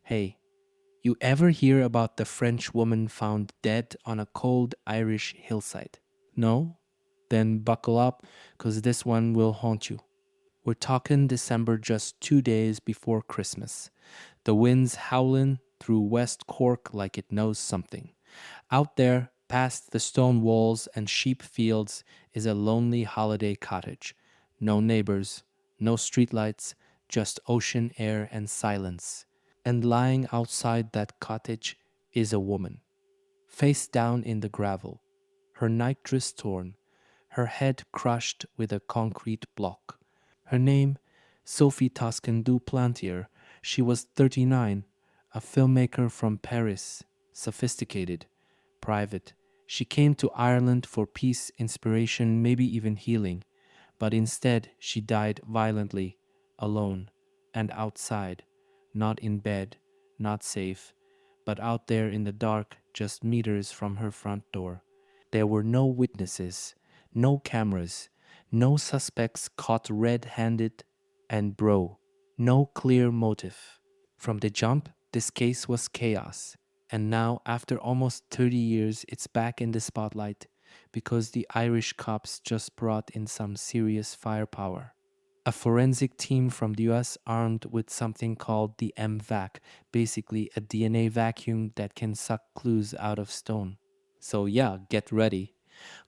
Hey, you ever hear about the French woman found dead on a cold Irish hillside? No? Then buckle up, because this one will haunt you. We're talking December, just 2 days before Christmas. The wind's howling through West Cork like it knows something. Out there, past the stone walls and sheep fields, is a lonely holiday cottage. No neighbors, no streetlights, just ocean air and silence. And lying outside that cottage is a woman, face down in the gravel, her nightdress torn, her head crushed with a concrete block. Her name, Sophie Toscan du Plantier. She was 39, a filmmaker from Paris, sophisticated, private. She came to Ireland for peace, inspiration, maybe even healing, but instead she died violently, alone, and outside, not in bed, not safe, but out there in the dark, just meters from her front door. There were no witnesses, no cameras, no suspects caught red handed, and no clear motive. From the jump, this case was chaos. And now, after almost 30 years, it's back in the spotlight because the Irish cops just brought in some serious firepower. A forensic team from the US armed with something called the M-Vac, basically a DNA vacuum that can suck clues out of stone. So, yeah, get ready,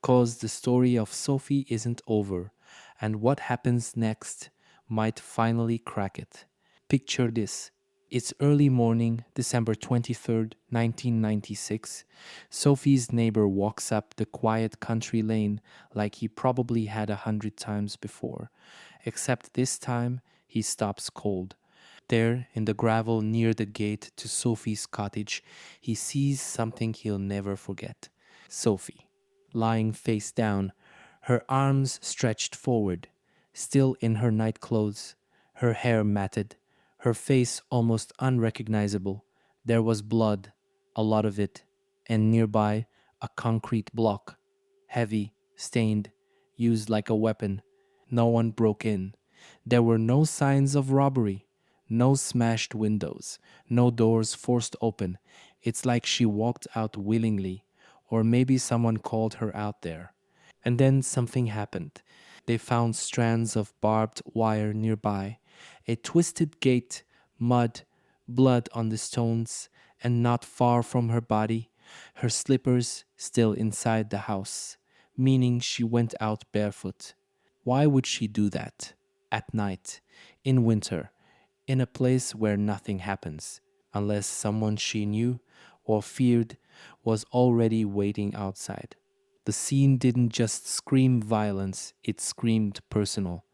cause the story of Sophie isn't over, and what happens next might finally crack it. Picture this. It's early morning, December 23rd, 1996. Sophie's neighbor walks up the quiet country lane like he probably had 100 times before, except this time he stops cold. There, in the gravel near the gate to Sophie's cottage, he sees something he'll never forget. Sophie, lying face down, her arms stretched forward, still in her nightclothes, her hair matted, her face almost unrecognizable. There was blood, a lot of it, and nearby a concrete block, heavy, stained, used like a weapon. No one broke in. There were no signs of robbery, no smashed windows, no doors forced open. It's like she walked out willingly, or maybe someone called her out there. And then something happened. They found strands of barbed wire nearby, a twisted gate, mud, blood on the stones, and not far from her body, her slippers still inside the house, meaning she went out barefoot. Why would she do that? At night, in winter, in a place where nothing happens, unless someone she knew or feared was already waiting outside. The scene didn't just scream violence, it screamed personal.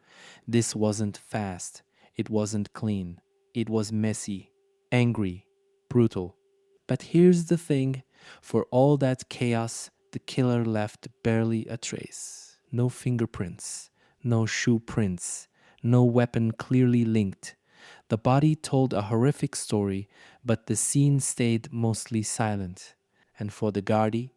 This wasn't fast, it wasn't clean, it was messy, angry, brutal. But here's the thing, for all that chaos, the killer left barely a trace. No fingerprints, no shoe prints, no weapon clearly linked. The body told a horrific story, but the scene stayed mostly silent. And for the Gardaí,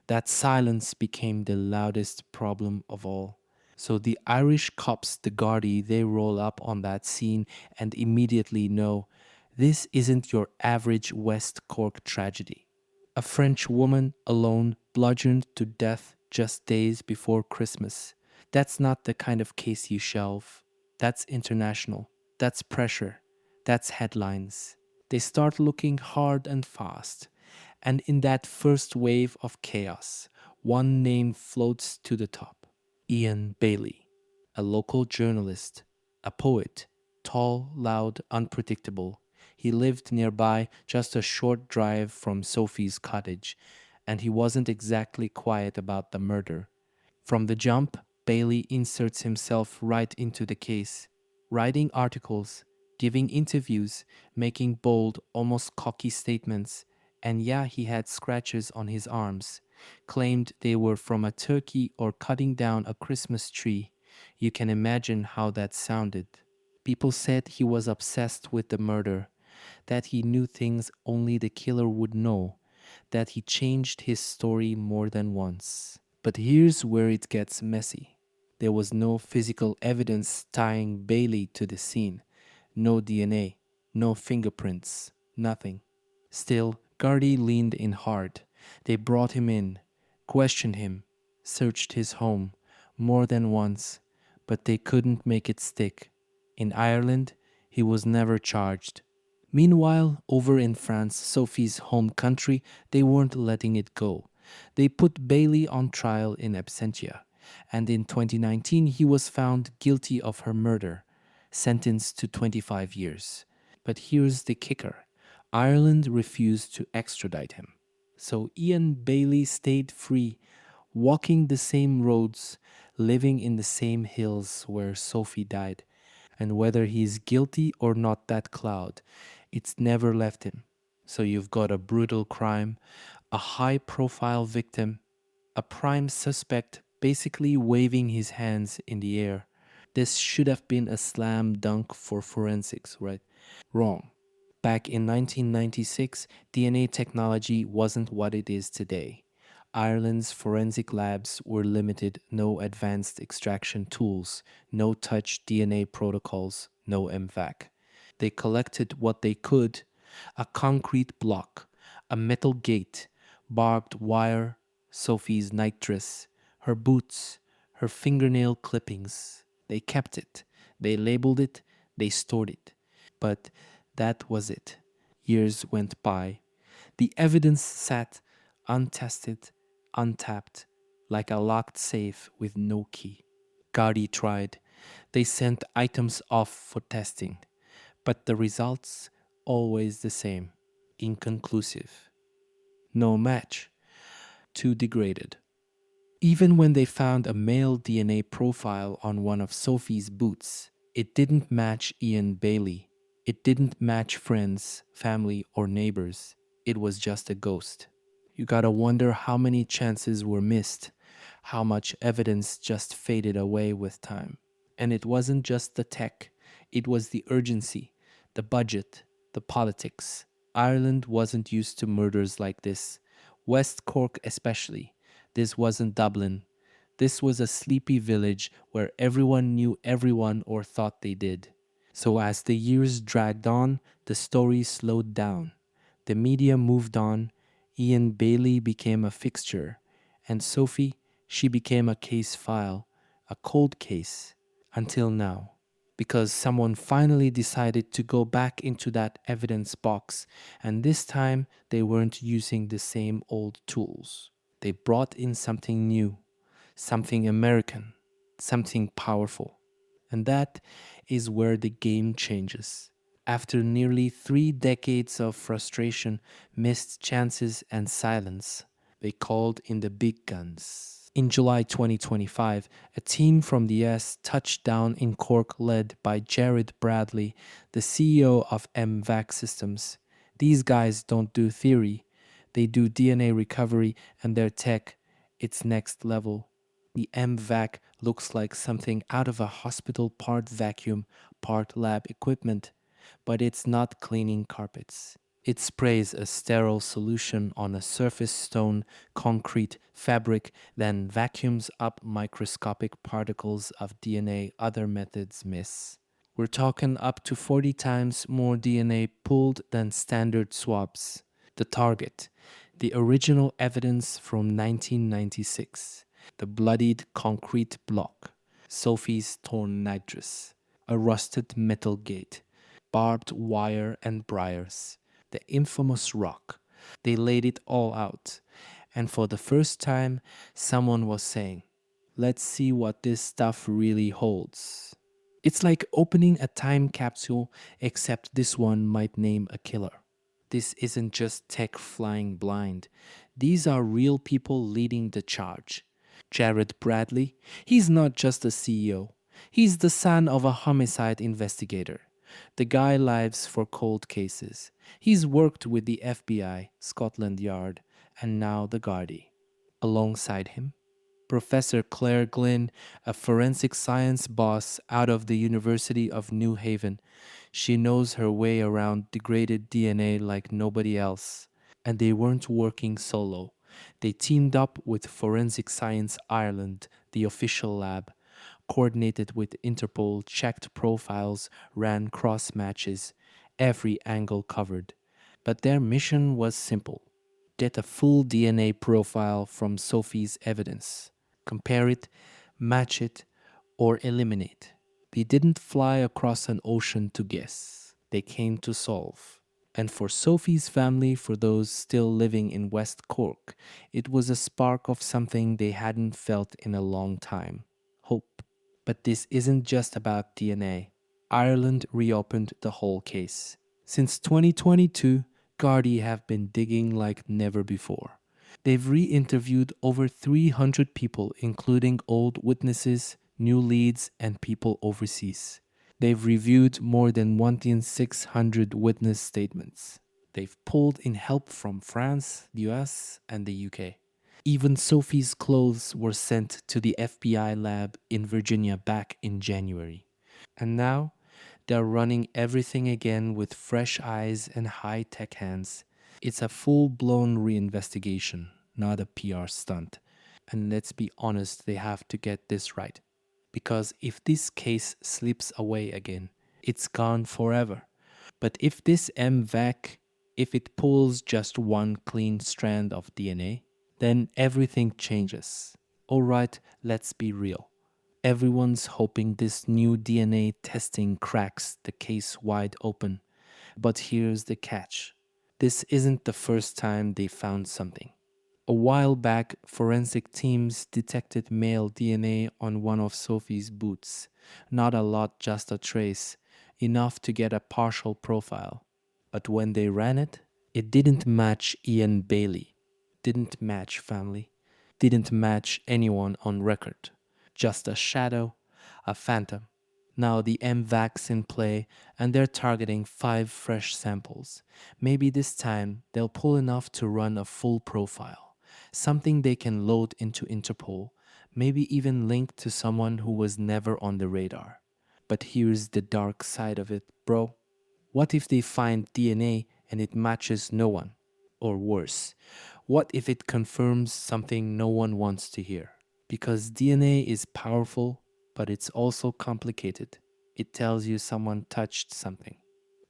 that silence became the loudest problem of all. So the Irish cops, the Gardaí, they roll up on that scene and immediately know this isn't your average West Cork tragedy. A French woman alone bludgeoned to death just days before Christmas. That's not the kind of case you shelve. That's international. That's pressure. That's headlines. They start looking hard and fast. And in that first wave of chaos, one name floats to the top: Ian Bailey, a local journalist, a poet, tall, loud, unpredictable. He lived nearby, just a short drive from Sophie's cottage, and he wasn't exactly quiet about the murder. From the jump, Bailey inserts himself right into the case, writing articles, giving interviews, making bold, almost cocky statements. And yeah, he had scratches on his arms, claimed they were from a turkey or cutting down a Christmas tree. You can imagine how that sounded. People said he was obsessed with the murder, that he knew things only the killer would know, that he changed his story more than once. But here's where it gets messy. There was no physical evidence tying Bailey to the scene, no DNA, no fingerprints, Nothing. Still, Gardy leaned in hard. They brought him in, questioned him, searched his home more than once, but they couldn't make it stick. In Ireland, he was never charged. Meanwhile, over in France, Sophie's home country, they weren't letting it go. They put Bailey on trial in absentia, and in 2019 he was found guilty of her murder, sentenced to 25 years. But here's the kicker: Ireland refused to extradite him. So Ian Bailey stayed free, walking the same roads, living in the same hills where Sophie died. And whether he's guilty or not, that cloud, it's never left him. So you've got a brutal crime, a high profile victim, a prime suspect basically waving his hands in the air. This should have been a slam dunk for forensics, right? Wrong. Back in 1996, DNA technology wasn't what it is today. Ireland's forensic labs were limited, no advanced extraction tools, no touch DNA protocols, no M-Vac. They collected what they could: a concrete block, a metal gate, barbed wire, Sophie's night dress, her boots, her fingernail clippings. They kept it, they labeled it, they stored it. But that was it. Years went by. The evidence sat untested, untapped, like a locked safe with no key. Gardy tried. They sent items off for testing, but the results always the same: inconclusive. No match. Too degraded. Even when they found a male DNA profile on one of Sophie's boots, it didn't match Ian Bailey. It didn't match friends, family, or neighbors. It was just a ghost. You gotta wonder how many chances were missed, how much evidence just faded away with time. And it wasn't just the tech, it was the urgency, the budget, the politics. Ireland wasn't used to murders like this. West Cork, especially. This wasn't Dublin. This was a sleepy village where everyone knew everyone or thought they did. So as the years dragged on, the story slowed down. The media moved on. Ian Bailey became a fixture. And Sophie, she became a case file, a cold case, until now. Because someone finally decided to go back into that evidence box, and this time they weren't using the same old tools. They brought in something new, something American, something powerful. And that is where the game changes. After nearly 3 decades of frustration, missed chances, and silence, they called in the big guns. In July 2025, a team from the US touched down in Cork led by Jared Bradley, the CEO of M-Vac Systems. These guys don't do theory, they do DNA recovery, and their tech, it's next level. The M-Vac looks like something out of a hospital, part vacuum, part lab equipment, but it's not cleaning carpets. It sprays a sterile solution on a surface stone, concrete, fabric, then vacuums up microscopic particles of DNA other methods miss. We're talking up to 40 times more DNA pulled than standard swabs. The target, the original evidence from 1996, the bloodied concrete block, Sophie's torn nitrous, a rusted metal gate, barbed wire and briars, the infamous rock. They laid it all out, and for the first time, someone was saying, let's see what this stuff really holds. It's like opening a time capsule, except this one might name a killer. This isn't just tech flying blind. These are real people leading the charge. Jared Bradley, he's not just a CEO. He's the son of a homicide investigator. The guy lives for cold cases. He's worked with the FBI, Scotland Yard, and now the Gardaí. Alongside him, Professor Claire Glynn, a forensic science boss out of the University of New Haven. She knows her way around degraded DNA like nobody else. And they weren't working solo. They teamed up with Forensic Science Ireland, the official lab, coordinated with Interpol, checked profiles, ran cross matches, every angle covered. But their mission was simple: get a full DNA profile from Sophie's evidence, compare it, match it, or eliminate. They didn't fly across an ocean to guess, they came to solve. And for Sophie's family, for those still living in West Cork, it was a spark of something they hadn't felt in a long time: hope. But this isn't just about DNA. Ireland reopened the whole case. Since 2022, Gardaí have been digging like never before. They've re interviewed over 300 people, including old witnesses, new leads, and people overseas. They've reviewed more than 1,600 witness statements. They've pulled in help from France, the US, and the UK. Even Sophie's clothes were sent to the FBI lab in Virginia back in January. And now they're running everything again with fresh eyes and high tech hands. It's a full blown reinvestigation, not a PR stunt. And let's be honest, they have to get this right. Because if this case slips away again, it's gone forever. But if this M-Vac, if it pulls just one clean strand of DNA, then everything changes. Alright, let's be real. Everyone's hoping this new DNA testing cracks the case wide open. But here's the catch: this isn't the first time they found something. A while back, forensic teams detected male DNA on one of Sophie's boots. Not a lot, just a trace, enough to get a partial profile. But when they ran it, it didn't match Ian Bailey, didn't match family, didn't match anyone on record. Just a shadow, a phantom. Now the M-Vac's in play and they're targeting 5 fresh samples. Maybe this time they'll pull enough to run a full profile, something they can load into Interpol, maybe even link to someone who was never on the radar. But here's the dark side of it, bro. What if they find DNA and it matches no one? Or worse, what if it confirms something no one wants to hear? Because DNA is powerful, but it's also complicated. It tells you someone touched something,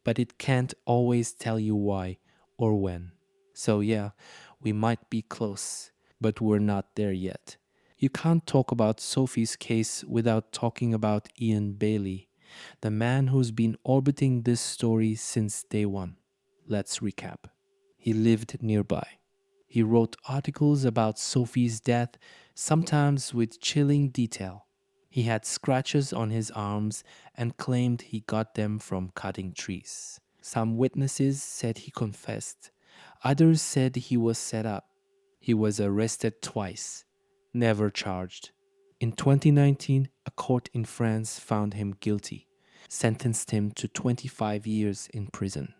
but it can't always tell you why or when. So, yeah, we might be close, but we're not there yet. You can't talk about Sophie's case without talking about Ian Bailey, the man who's been orbiting this story since day one. Let's recap. He lived nearby. He wrote articles about Sophie's death, sometimes with chilling detail. He had scratches on his arms and claimed he got them from cutting trees. Some witnesses said he confessed. Others said he was set up. He was arrested twice, never charged. In 2019, a court in France found him guilty, sentenced him to 25 years in prison.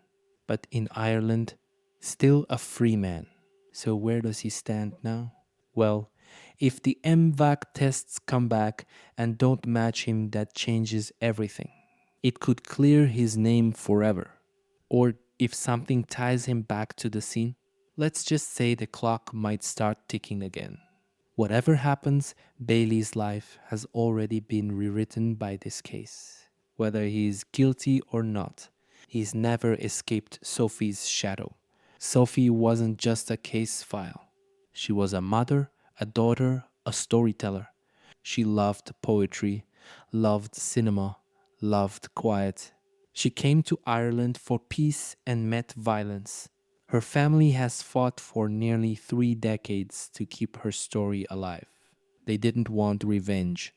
But in Ireland, still a free man. So where does he stand now? Well, if the M-Vac tests come back and don't match him, that changes everything. It could clear his name forever. Or if something ties him back to the scene, let's just say the clock might start ticking again. Whatever happens, Bailey's life has already been rewritten by this case. Whether he is guilty or not, he's never escaped Sophie's shadow. Sophie wasn't just a case file. She was a mother, a daughter, a storyteller. She loved poetry, loved cinema, loved quiet. She came to Ireland for peace and met violence. Her family has fought for nearly 3 decades to keep her story alive. They didn't want revenge,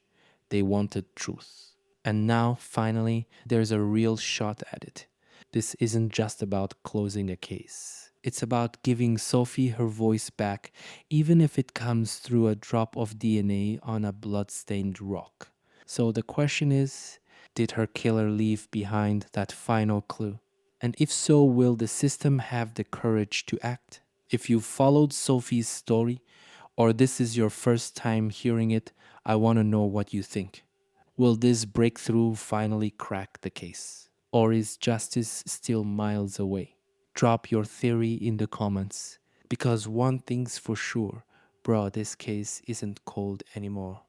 they wanted truth. And now, finally, there's a real shot at it. This isn't just about closing a case. It's about giving Sophie her voice back, even if it comes through a drop of DNA on a blood-stained rock. So the question is, did her killer leave behind that final clue? And if so, will the system have the courage to act? If you followed Sophie's story, or this is your first time hearing it, I want to know what you think. Will this breakthrough finally crack the case? Or is justice still miles away? Drop your theory in the comments. Because one thing's for sure, bro, this case isn't cold anymore.